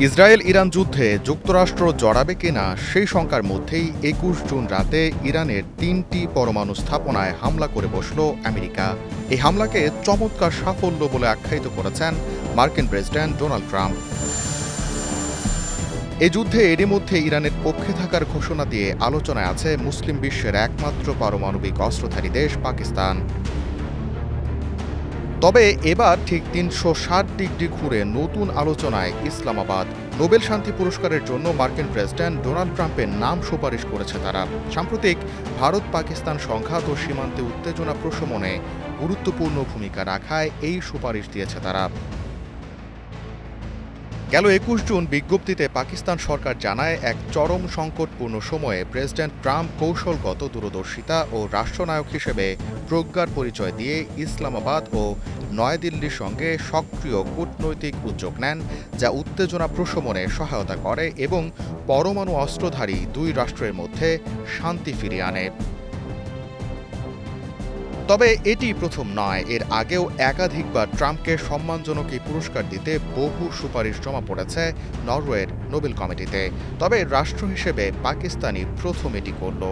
Israel Iran যুদ্ধে যুক্তরাষ্ট্র জড়াবে কিনা সেই শঙ্কার মধ্যেই ২১ জুন রাতে ইরানের ৩টি পরমাণু স্থাপনায় হামলা করে বসল আমেরিকা। এই হামলাকে চমৎকার সাফল্য বলে আখ্যায়িত করেছেন মার্কিন প্রেসিডেন্ট ডোনাল্ড ট্রাম্প। এ যুদ্ধে এরই মধ্যে ইরানের পক্ষে থাকার ঘোষণা দিয়ে আলোচনায় আছে মুসলিম বিশ্বের একমাত্র পারমাণবিক অস্ত্রধারী দেশ পাকিস্তান। তবে এবার ঠিক ৩৬০ ডিগ্রি ঘুরে নতুন আলোচনায় ইসলামাবাদ। নোবেল শান্তি পুরস্কারের জন্য মার্কিন প্রেসিডেন্ট ডোনাল্ড ট্রাম্পের নাম সুপারিশ করেছে তারা। সাম্প্রতিক ভারত পাকিস্তান সংঘাত ও সীমান্তে উত্তেজনা প্রশমনে গুরুত্বপূর্ণ ভূমিকা রাখায় এই সুপারিশ দিয়েছে তারা। গেল ২১ জুন বিজ্ঞপ্তিতে পাকিস্তান সরকার জানায়, এক চরম সংকটপূর্ণ সময়ে প্রেসিডেন্ট ট্রাম্প কৌশলগত দূরদর্শিতা ও রাষ্ট্রনায়ক হিসেবে প্রজ্ঞার পরিচয় দিয়ে ইসলামাবাদ ও নয়াদিল্লির সঙ্গে সক্রিয় কূটনৈতিক উদ্যোগ নেন, যা উত্তেজনা প্রশমনে সহায়তা করে এবং পরমাণু অস্ত্রধারী দুই রাষ্ট্রের মধ্যে শান্তি ফিরিয়ে আনে। তবে এটি প্রথম নয়, এর আগেও একাধিকবার ট্রাম্পকে সম্মানজনক এই পুরস্কার দিতে বহু সুপারিশ জমা পড়েছে নরওয়ের নোবেল কমিটিতে। তবে রাষ্ট্র হিসেবে পাকিস্তানই প্রথম এটি করল।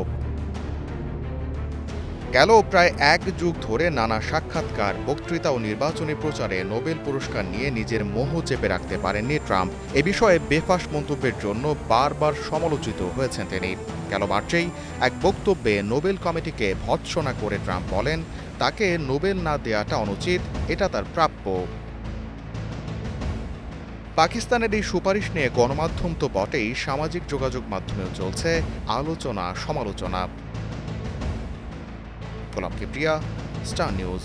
গেল প্রায় ১ যুগ ধরে নানা সাক্ষাৎকার, বক্তৃতা ও নির্বাচনী প্রচারে নোবেল পুরস্কার নিয়ে নিজের মোহ চেপে রাখতে পারেননি ট্রাম্প। এ বিষয়ে বেফাঁস মন্তব্যের জন্য বারবার সমালোচিত হয়েছেন তিনি। গেল মার্চেই এক বক্তব্যে নোবেল কমিটিকে ভৎসনা করে ট্রাম্প বলেন, তাকে নোবেল না দেওয়াটা অনুচিত, এটা তার প্রাপ্য। পাকিস্তানের এই সুপারিশ নিয়ে গণমাধ্যম তো বটেই, সামাজিক যোগাযোগ মাধ্যমেও চলছে আলোচনা সমালোচনা। গোলাম কিবরিয়া, স্টার নিউজ।